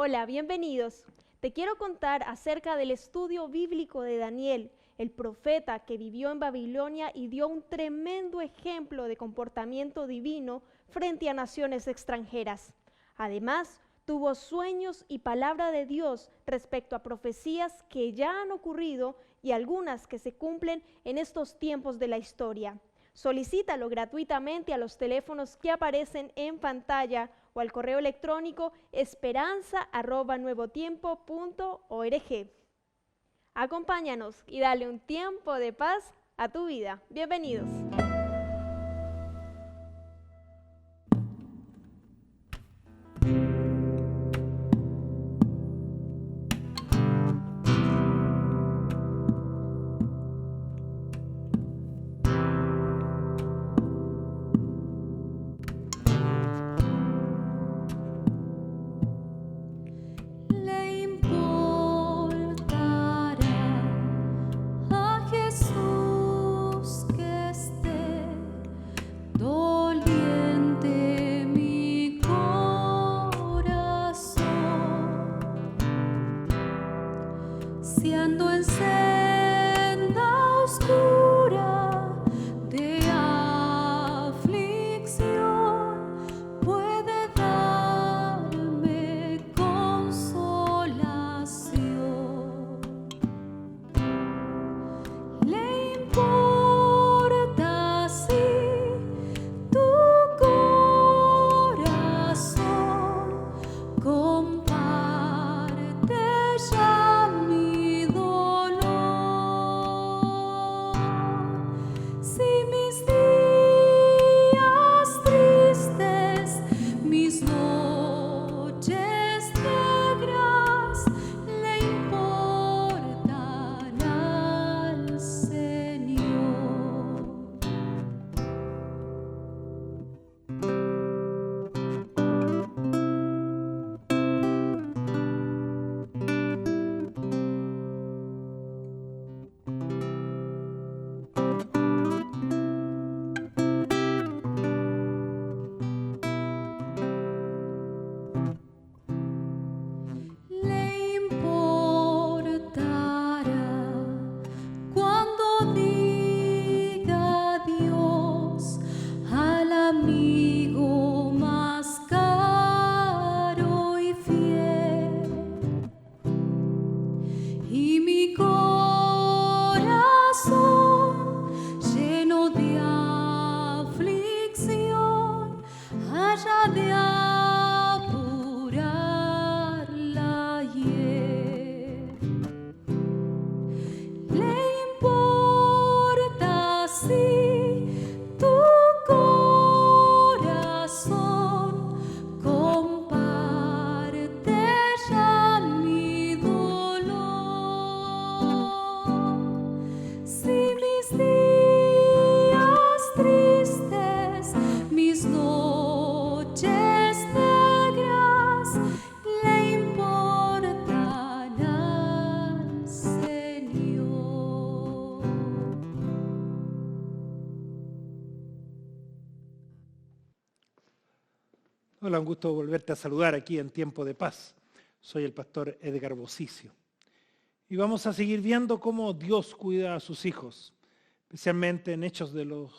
Hola, bienvenidos. Te quiero contar acerca del estudio bíblico de Daniel, el profeta que vivió en Babilonia y dio un tremendo ejemplo de comportamiento divino frente a naciones extranjeras. Además, tuvo sueños y palabra de Dios respecto a profecías que ya han ocurrido y algunas que se cumplen en estos tiempos de la historia. Solicítalo gratuitamente a los teléfonos que aparecen en pantalla o al correo electrónico esperanza@nuevotiempo.org. Acompáñanos y dale un tiempo de paz a tu vida. Bienvenidos. Le importará a Jesús que esté doliente mi corazón, si ando en senda oscura de aflicción, puede darme consolación. Le importa si tu corazón comparte ya mi dolor. Si mis días tristes, mis noches negras le importan al Señor. Le importará cuando diga adiós al amigo más caro y fiel, y mi corazón lleno de aflicción haya de apurar la hiel. Le importa si tu corazón comparte ya mi dolor. Si mis días tristes, mis noches negras le importan al Señor. Hola, un gusto volverte a saludar aquí en Tiempo de Paz. Soy el pastor Edgar Bosicio. Y vamos a seguir viendo cómo Dios cuida a sus hijos, especialmente en hechos del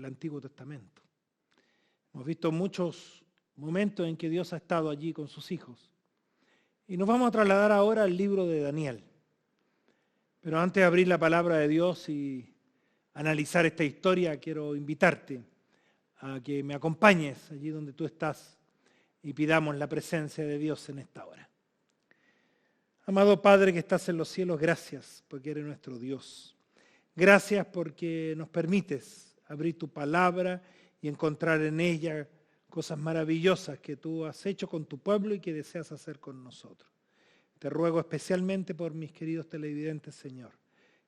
Antiguo Testamento. Hemos visto muchos momentos en que Dios ha estado allí con sus hijos. Y nos vamos a trasladar ahora al libro de Daniel. Pero antes de abrir la palabra de Dios y analizar esta historia, quiero invitarte a que me acompañes allí donde tú estás y pidamos la presencia de Dios en esta hora. Amado Padre que estás en los cielos, gracias porque eres nuestro Dios. Gracias porque nos permites abrir tu palabra y encontrar en ella cosas maravillosas que tú has hecho con tu pueblo y que deseas hacer con nosotros. Te ruego especialmente por mis queridos televidentes, Señor,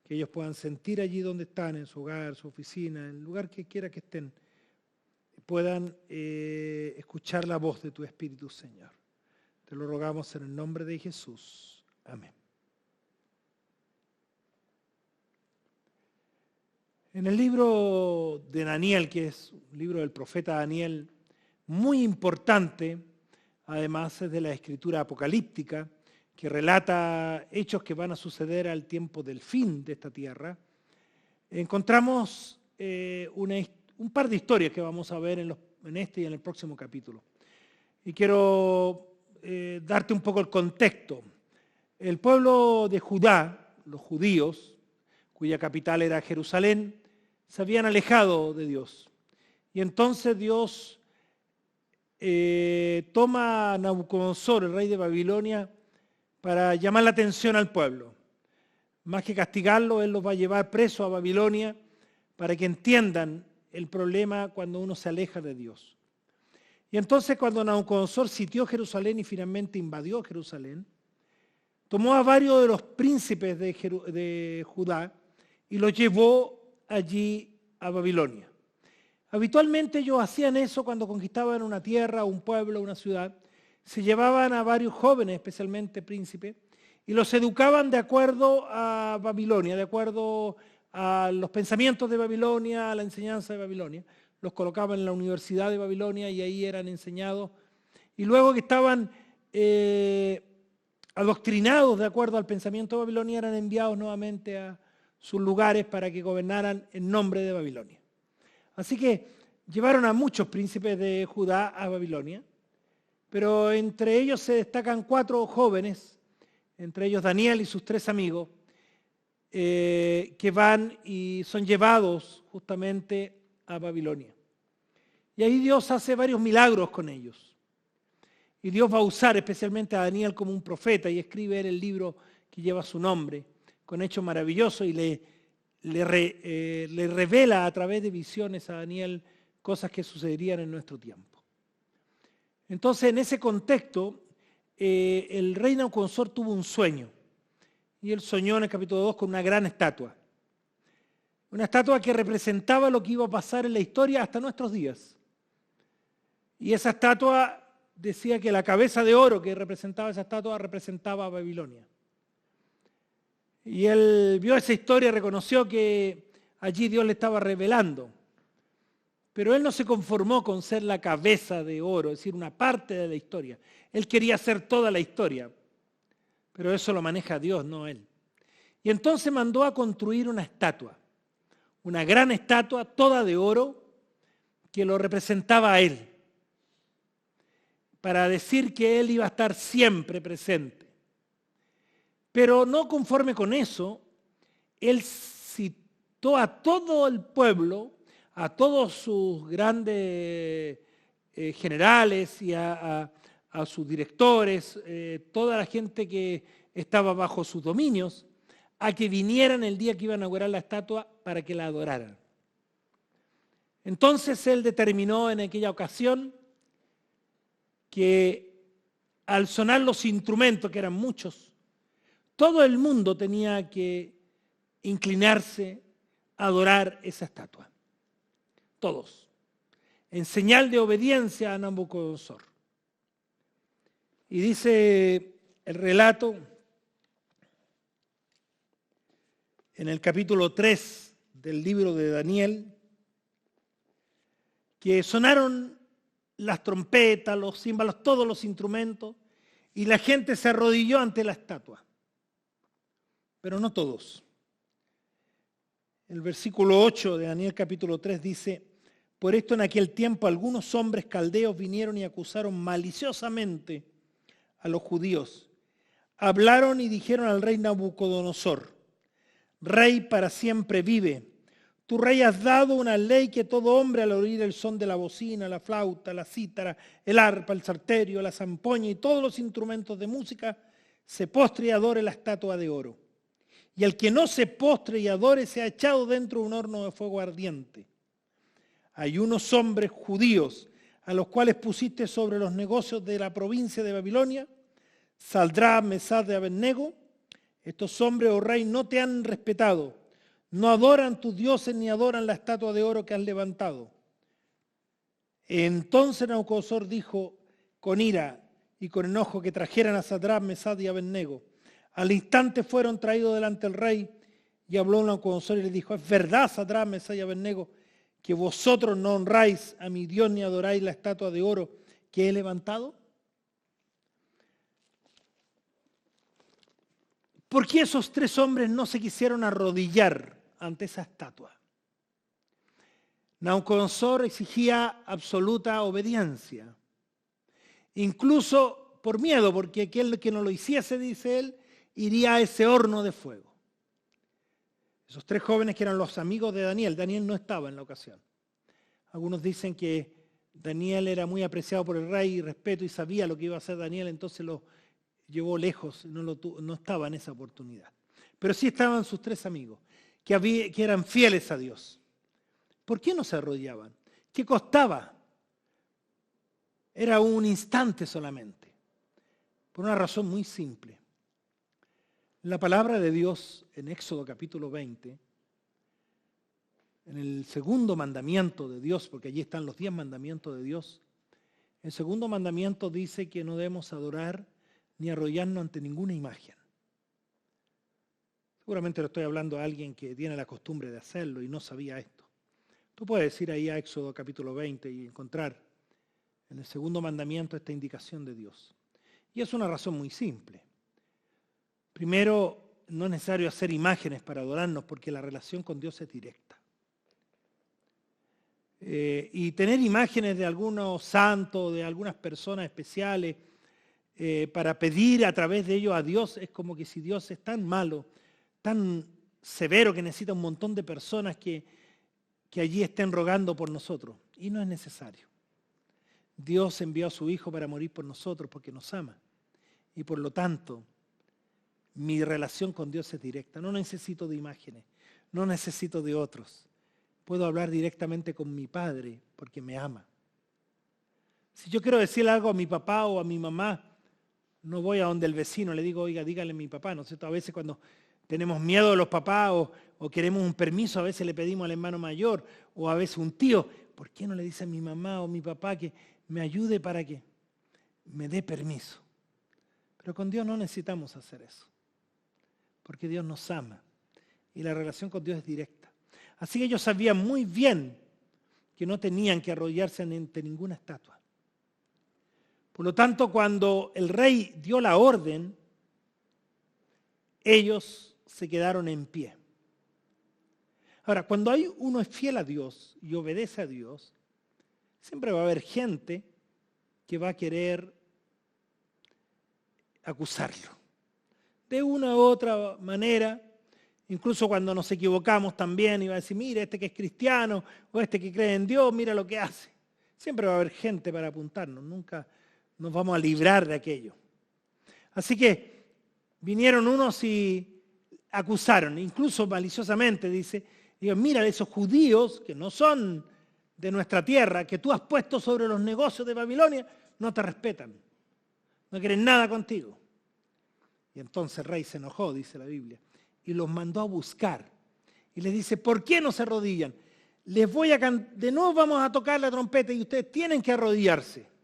que ellos puedan sentir allí donde están, en su hogar, su oficina, en el lugar que quiera que estén, puedan escuchar la voz de tu Espíritu, Señor. Te lo rogamos en el nombre de Jesús. Amén. En el libro de Daniel, que es un libro del profeta Daniel, muy importante, además es de la escritura apocalíptica, que relata hechos que van a suceder al tiempo del fin de esta tierra, encontramos un par de historias que vamos a ver en este y en el próximo capítulo. Y quiero darte un poco el contexto. El pueblo de Judá, los judíos, cuya capital era Jerusalén, se habían alejado de Dios. Y entonces Dios toma a Nabucodonosor, el rey de Babilonia, para llamar la atención al pueblo. Más que castigarlo, él los va a llevar preso a Babilonia para que entiendan el problema cuando uno se aleja de Dios. Y entonces cuando Nabucodonosor sitió Jerusalén y finalmente invadió Jerusalén, tomó a varios de los príncipes de Judá y los llevó allí a Babilonia. Habitualmente ellos hacían eso cuando conquistaban una tierra, un pueblo, una ciudad. Se llevaban a varios jóvenes, especialmente príncipes, y los educaban de acuerdo a Babilonia, de acuerdo a los pensamientos de Babilonia, a la enseñanza de Babilonia. Los colocaban en la Universidad de Babilonia y ahí eran enseñados. Y luego que estaban adoctrinados de acuerdo al pensamiento de Babilonia, eran enviados nuevamente a sus lugares para que gobernaran en nombre de Babilonia. Así que llevaron a muchos príncipes de Judá a Babilonia, pero entre ellos se destacan 4 jóvenes, entre ellos Daniel y sus 3 amigos, que van y son llevados justamente a Babilonia. Y ahí Dios hace varios milagros con ellos. Y Dios va a usar especialmente a Daniel como un profeta y escribe él el libro que lleva su nombre, con hechos maravillosos, y le revela a través de visiones a Daniel cosas que sucederían en nuestro tiempo. Entonces, en ese contexto, el rey Nabucodonosor tuvo un sueño, y él soñó en el capítulo 2 con una gran estatua. Una estatua que representaba lo que iba a pasar en la historia hasta nuestros días. Y esa estatua decía que la cabeza de oro que representaba esa estatua representaba a Babilonia. Y él vio esa historia y reconoció que allí Dios le estaba revelando. Pero él no se conformó con ser la cabeza de oro, es decir, una parte de la historia. Él quería ser toda la historia, pero eso lo maneja Dios, no él. Y entonces mandó a construir una estatua, una gran estatua toda de oro que lo representaba a él, para decir que él iba a estar siempre presente. Pero no conforme con eso, él citó a todo el pueblo, a todos sus grandes generales y a sus directores, toda la gente que estaba bajo sus dominios, a que vinieran el día que iba a inaugurar la estatua para que la adoraran. Entonces él determinó en aquella ocasión que al sonar los instrumentos, que eran muchos, todo el mundo tenía que inclinarse a adorar esa estatua. Todos. En señal de obediencia a Nabucodonosor. Y dice el relato en el capítulo 3 del libro de Daniel, que sonaron las trompetas, los címbalos, todos los instrumentos, y la gente se arrodilló ante la estatua. Pero no todos. El versículo 8 de Daniel capítulo 3 dice: por esto en aquel tiempo algunos hombres caldeos vinieron y acusaron maliciosamente a los judíos. Hablaron y dijeron al rey Nabucodonosor: Rey para siempre vive. Tu rey has dado una ley que todo hombre al oír el son de la bocina, la flauta, la cítara, el arpa, el salterio, la zampoña y todos los instrumentos de música se postre y adore la estatua de oro. Y el que no se postre y adore sea echado dentro de un horno de fuego ardiente. Hay unos hombres judíos a los cuales pusiste sobre los negocios de la provincia de Babilonia, Sadrach, Mesach y Abednego. Estos hombres, oh rey, no te han respetado, no adoran tus dioses ni adoran la estatua de oro que has levantado. Entonces Nabucodonosor dijo con ira y con enojo que trajeran a Sadrach, Mesach y Abednego. Al instante fueron traídos delante del rey y habló Nabucodonosor y le dijo: es verdad, Sadrach, Mesach y Abednego, que vosotros no honráis a mi Dios ni adoráis la estatua de oro que he levantado. ¿Por qué esos tres hombres no se quisieron arrodillar ante esa estatua? Nabucodonosor exigía absoluta obediencia, incluso por miedo, porque aquel que no lo hiciese, dice él, iría a ese horno de fuego. Esos tres jóvenes que eran los amigos de Daniel, Daniel no estaba en la ocasión. Algunos dicen que Daniel era muy apreciado por el rey y respeto y sabía lo que iba a hacer Daniel, entonces lo llevó lejos, no estaba en esa oportunidad. Pero sí estaban sus tres amigos, que eran fieles a Dios. ¿Por qué no se arrodillaban? ¿Qué costaba? Era un instante solamente, por una razón muy simple. La palabra de Dios en Éxodo capítulo 20, en el segundo mandamiento de Dios, porque allí están los 10 mandamientos de Dios, el segundo mandamiento dice que no debemos adorar ni arrodillarnos ante ninguna imagen. Seguramente lo estoy hablando a alguien que tiene la costumbre de hacerlo y no sabía esto. Tú puedes ir ahí a Éxodo capítulo 20 y encontrar en el segundo mandamiento esta indicación de Dios. Y es una razón muy simple. Primero, no es necesario hacer imágenes para adorarnos porque la relación con Dios es directa. Y tener imágenes de algunos santos, de algunas personas especiales, para pedir a través de ellos a Dios, es como que si Dios es tan malo, tan severo que necesita un montón de personas que allí estén rogando por nosotros. Y no es necesario. Dios envió a su Hijo para morir por nosotros porque nos ama. Y por lo tanto, mi relación con Dios es directa. No necesito de imágenes, no necesito de otros. Puedo hablar directamente con mi Padre porque me ama. Si yo quiero decirle algo a mi papá o a mi mamá, no voy a donde el vecino, le digo, oiga, dígale a mi papá, ¿no es cierto? A veces cuando tenemos miedo de los papás o queremos un permiso, a veces le pedimos al hermano mayor o a veces un tío, ¿por qué no le dice a mi mamá o mi papá que me ayude para que me dé permiso? Pero con Dios no necesitamos hacer eso, porque Dios nos ama y la relación con Dios es directa. Así que ellos sabían muy bien que no tenían que arrodillarse ante ninguna estatua. Por lo tanto, cuando el rey dio la orden, ellos se quedaron en pie. Ahora, cuando uno es fiel a Dios y obedece a Dios, siempre va a haber gente que va a querer acusarlo. De una u otra manera, incluso cuando nos equivocamos también, iba a decir, mira, este que es cristiano o este que cree en Dios, mira lo que hace. Siempre va a haber gente para apuntarnos, nunca nos vamos a librar de aquello. Así que vinieron unos y acusaron, incluso maliciosamente, dice, mira, esos judíos que no son de nuestra tierra, que tú has puesto sobre los negocios de Babilonia, no te respetan, no quieren nada contigo. Y entonces el rey se enojó, dice la Biblia, y los mandó a buscar. Y les dice, ¿por qué no se arrodillan? De nuevo vamos a tocar la trompeta y ustedes tienen que arrodillarse.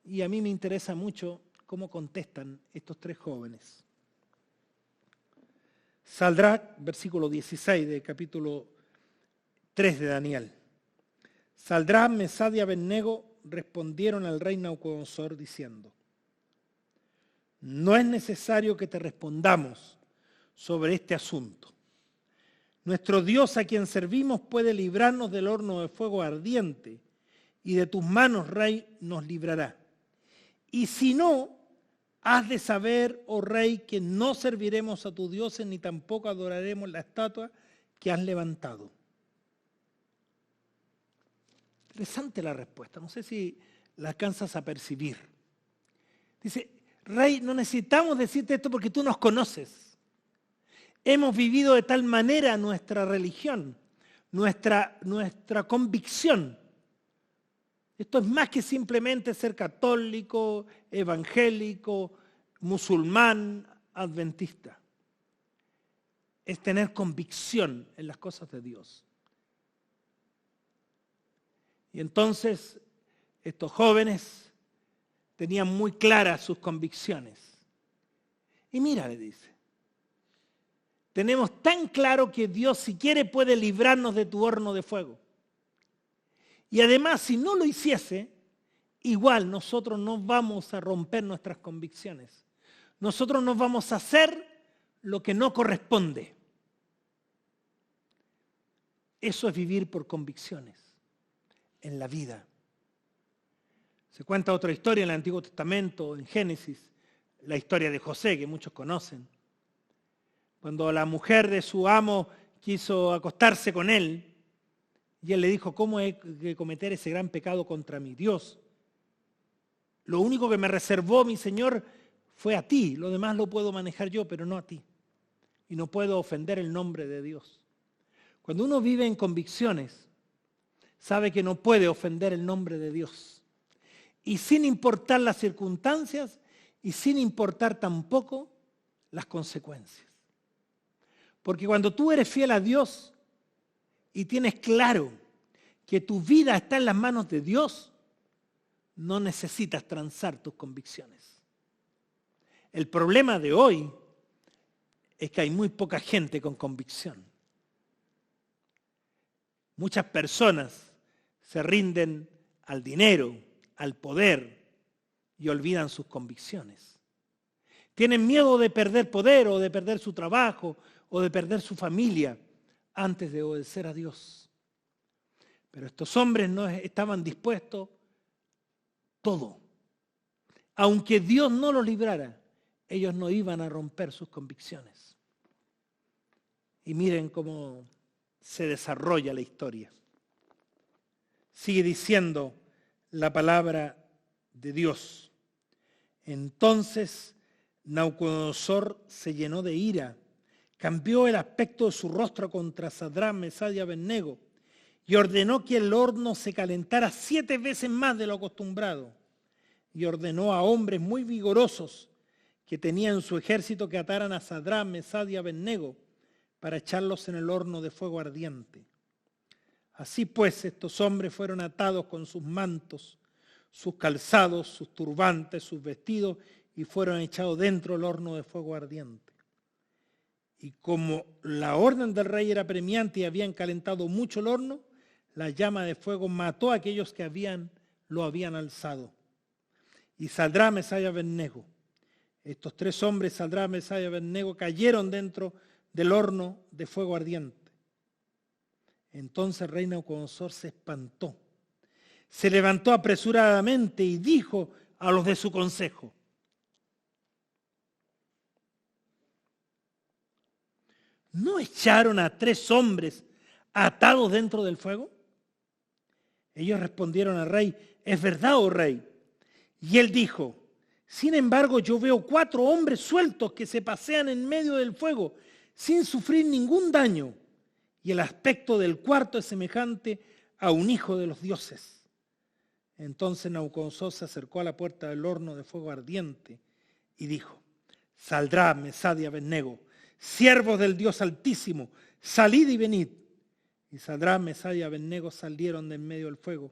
Y a mí me interesa mucho cómo contestan estos tres jóvenes. Sadrac, versículo 16 del capítulo 3 de Daniel. Sadrac, Mesad y Abednego respondieron al rey Nabucodonosor diciendo, no es necesario que te respondamos sobre este asunto. Nuestro Dios a quien servimos puede librarnos del horno de fuego ardiente y de tus manos, rey, nos librará. Y si no, has de saber, oh rey, que no serviremos a tus dioses ni tampoco adoraremos la estatua que has levantado. Interesante la respuesta, no sé si la alcanzas a percibir. Dice, rey, no necesitamos decirte esto porque tú nos conoces. Hemos vivido de tal manera nuestra religión, nuestra convicción. Esto es más que simplemente ser católico, evangélico, musulmán, adventista. Es tener convicción en las cosas de Dios. Y entonces estos jóvenes tenían muy claras sus convicciones. Y mira, le dice, tenemos tan claro que Dios si quiere puede librarnos de tu horno de fuego. Y además, si no lo hiciese, igual nosotros no vamos a romper nuestras convicciones. Nosotros no vamos a hacer lo que no corresponde. Eso es vivir por convicciones en la vida. Se cuenta otra historia en el Antiguo Testamento, en Génesis, la historia de José, que muchos conocen. Cuando la mujer de su amo quiso acostarse con él, y él le dijo, ¿cómo he de cometer ese gran pecado contra mi Dios? Lo único que me reservó mi Señor fue a ti, lo demás lo puedo manejar yo, pero no a ti. Y no puedo ofender el nombre de Dios. Cuando uno vive en convicciones, sabe que no puede ofender el nombre de Dios. Y sin importar las circunstancias y sin importar tampoco las consecuencias. Porque cuando tú eres fiel a Dios y tienes claro que tu vida está en las manos de Dios, no necesitas transar tus convicciones. El problema de hoy es que hay muy poca gente con convicción. Muchas personas se rinden al dinero, al poder y olvidan sus convicciones. Tienen miedo de perder poder o de perder su trabajo o de perder su familia antes de obedecer a Dios. Pero estos hombres no estaban dispuestos todo. Aunque Dios no los librara, ellos no iban a romper sus convicciones. Y miren cómo se desarrolla la historia. Sigue diciendo la palabra de Dios. Entonces Nabucodonosor se llenó de ira, cambió el aspecto de su rostro contra Sadrach, Mesach y Abednego y ordenó que el horno se calentara 7 veces más de lo acostumbrado. Y ordenó a hombres muy vigorosos que tenían en su ejército que ataran a Sadrach, Mesach y Abednego para echarlos en el horno de fuego ardiente. Así pues, estos hombres fueron atados con sus mantos, sus calzados, sus turbantes, sus vestidos, y fueron echados dentro del horno de fuego ardiente. Y como la orden del rey era premiante y habían calentado mucho el horno, la llama de fuego mató a aquellos que lo habían alzado. Y Sadrach, Mesach y Abednego, estos 3 hombres, Sadrach, Mesach y Abednego, cayeron dentro del horno de fuego ardiente. Entonces el rey Nabucodonosor se espantó. Se levantó apresuradamente y dijo a los de su consejo: ¿no echaron a 3 hombres atados dentro del fuego? Ellos respondieron al rey: es verdad, oh rey. Y él dijo: sin embargo, yo veo 4 hombres sueltos que se pasean en medio del fuego sin sufrir ningún daño, y el aspecto del cuarto es semejante a un hijo de los dioses. Entonces Nabucodonosor se acercó a la puerta del horno de fuego ardiente y dijo: Sadrach, Mesach y Abednego, siervos del Dios Altísimo, salid y venid. Y Sadrach, Mesach y Abednego salieron de en medio del fuego,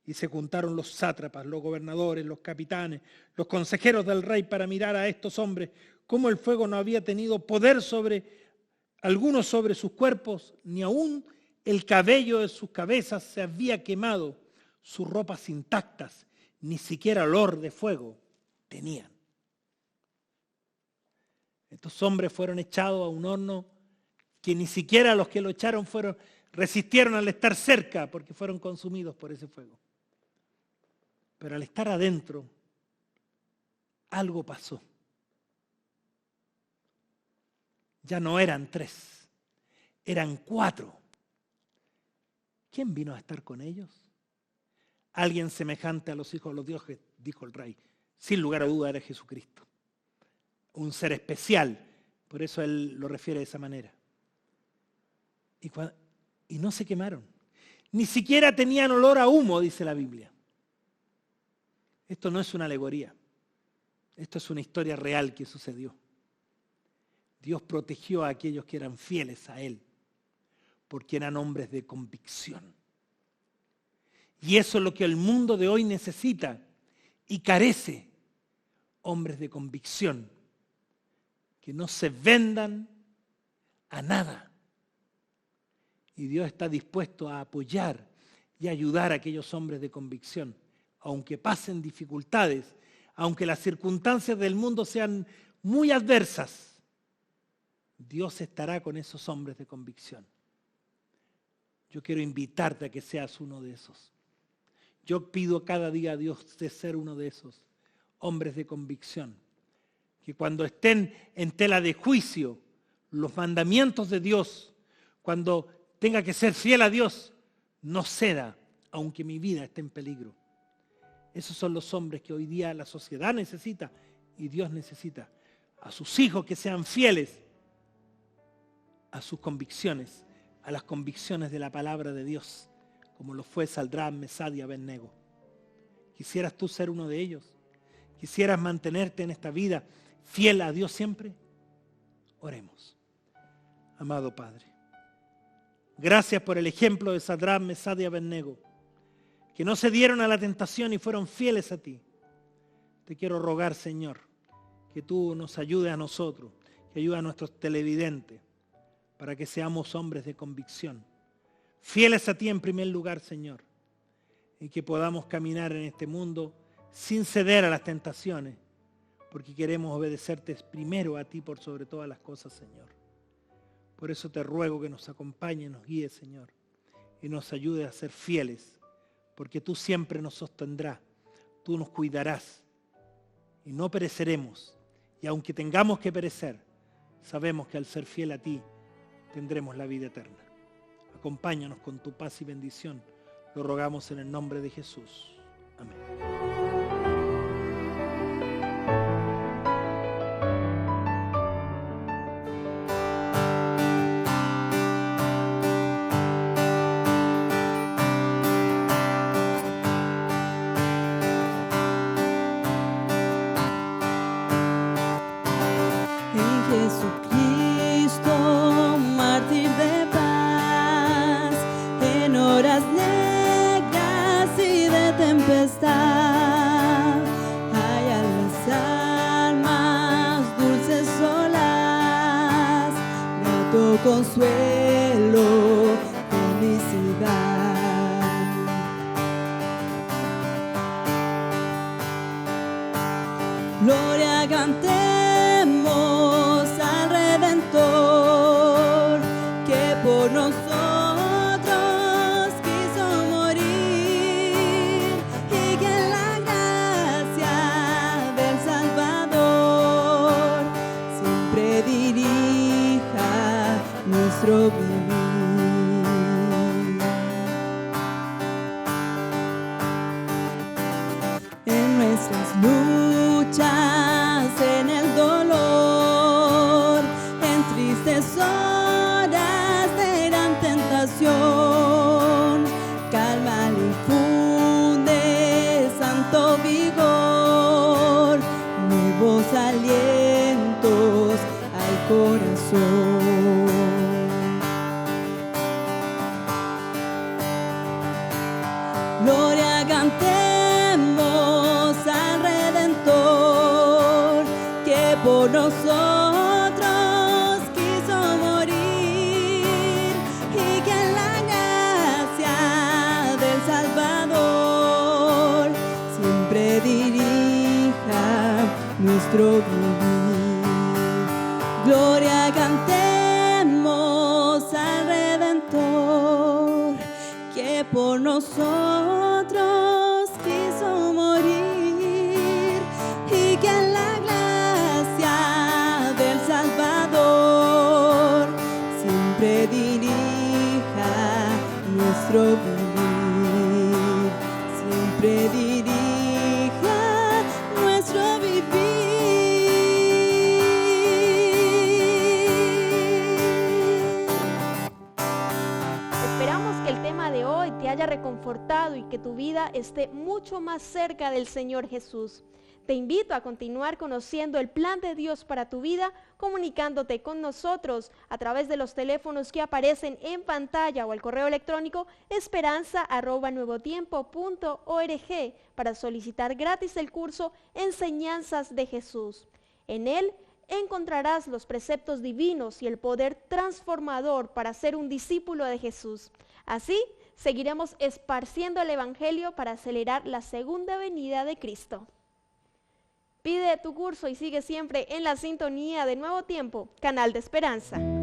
y se juntaron los sátrapas, los gobernadores, los capitanes, los consejeros del rey para mirar a estos hombres, cómo el fuego no había tenido poder sobre algunos sobre sus cuerpos, ni aún el cabello de sus cabezas se había quemado, sus ropas intactas, ni siquiera olor de fuego tenían. Estos hombres fueron echados a un horno que ni siquiera los que lo echaron resistieron al estar cerca, porque fueron consumidos por ese fuego. Pero al estar adentro, algo pasó. Ya no eran 3, eran 4. ¿Quién vino a estar con ellos? Alguien semejante a los hijos de los dioses, dijo el rey. Sin lugar a duda era Jesucristo. Un ser especial, por eso él lo refiere de esa manera. Y no se quemaron. Ni siquiera tenían olor a humo, dice la Biblia. Esto no es una alegoría. Esto es una historia real que sucedió. Dios protegió a aquellos que eran fieles a Él, porque eran hombres de convicción. Y eso es lo que el mundo de hoy necesita y carece. Hombres de convicción, que no se vendan a nada. Y Dios está dispuesto a apoyar y ayudar a aquellos hombres de convicción, aunque pasen dificultades, aunque las circunstancias del mundo sean muy adversas. Dios estará con esos hombres de convicción. Yo quiero invitarte a que seas uno de esos. Yo pido cada día a Dios de ser uno de esos hombres de convicción. Que cuando estén en tela de juicio los mandamientos de Dios, cuando tenga que ser fiel a Dios, no ceda, aunque mi vida esté en peligro. Esos son los hombres que hoy día la sociedad necesita y Dios necesita. A sus hijos que sean fieles a sus convicciones, a las convicciones de la palabra de Dios, como lo fue Sadrach, Mesach y Abednego. ¿Quisieras tú ser uno de ellos? ¿Quisieras mantenerte en esta vida fiel a Dios siempre? Oremos. Amado Padre, gracias por el ejemplo de Sadrach, Mesach y Abednego, que no se dieron a la tentación y fueron fieles a ti. Te quiero rogar, Señor, que tú nos ayudes a nosotros, que ayude a nuestros televidentes, para que seamos hombres de convicción, fieles a ti en primer lugar, Señor, y que podamos caminar en este mundo sin ceder a las tentaciones, porque queremos obedecerte primero a ti por sobre todas las cosas, Señor. Por eso te ruego que nos acompañe, nos guíe, Señor, y nos ayude a ser fieles, porque tú siempre nos sostendrás, tú nos cuidarás, y no pereceremos. Y aunque tengamos que perecer, sabemos que al ser fiel a ti, tendremos la vida eterna. Acompáñanos con tu paz y bendición. Lo rogamos en el nombre de Jesús. Amén. Jesucristo, mártir de paz, en horas negras y de tempestad, hay a las almas dulces olas, grato consuelo, felicidad. Gloria cantemos al Redentor, que por nosotros quiso morir, y que en la gracia del Salvador siempre dirija nuestro vivir. En nuestras luchas, en el dolor, en tristes horas de gran tentación, calma le infunde santo vigor, nuevos alientos al corazón. Gloria cantemos al Redentor, que por nosotros quiso morir, y que en la gracia del Salvador siempre dirija nuestro vivir. Gloria cantemos al Redentor, que por nosotros quiso morir, y que en la gracia del Salvador siempre dirija nuestro vivir, siempre dirija nuestro vivir. Esperamos que el tema de hoy te haya reconfortado y que tu vida esté mucho más cerca del Señor Jesús. Te invito a continuar conociendo el plan de Dios para tu vida, comunicándote con nosotros a través de los teléfonos que aparecen en pantalla o al correo electrónico esperanza@nuevotiempo.org para solicitar gratis el curso Enseñanzas de Jesús. En él encontrarás los preceptos divinos y el poder transformador para ser un discípulo de Jesús. Así, seguiremos esparciendo el Evangelio para acelerar la segunda venida de Cristo. Pide tu curso y sigue siempre en la sintonía de Nuevo Tiempo, Canal de Esperanza.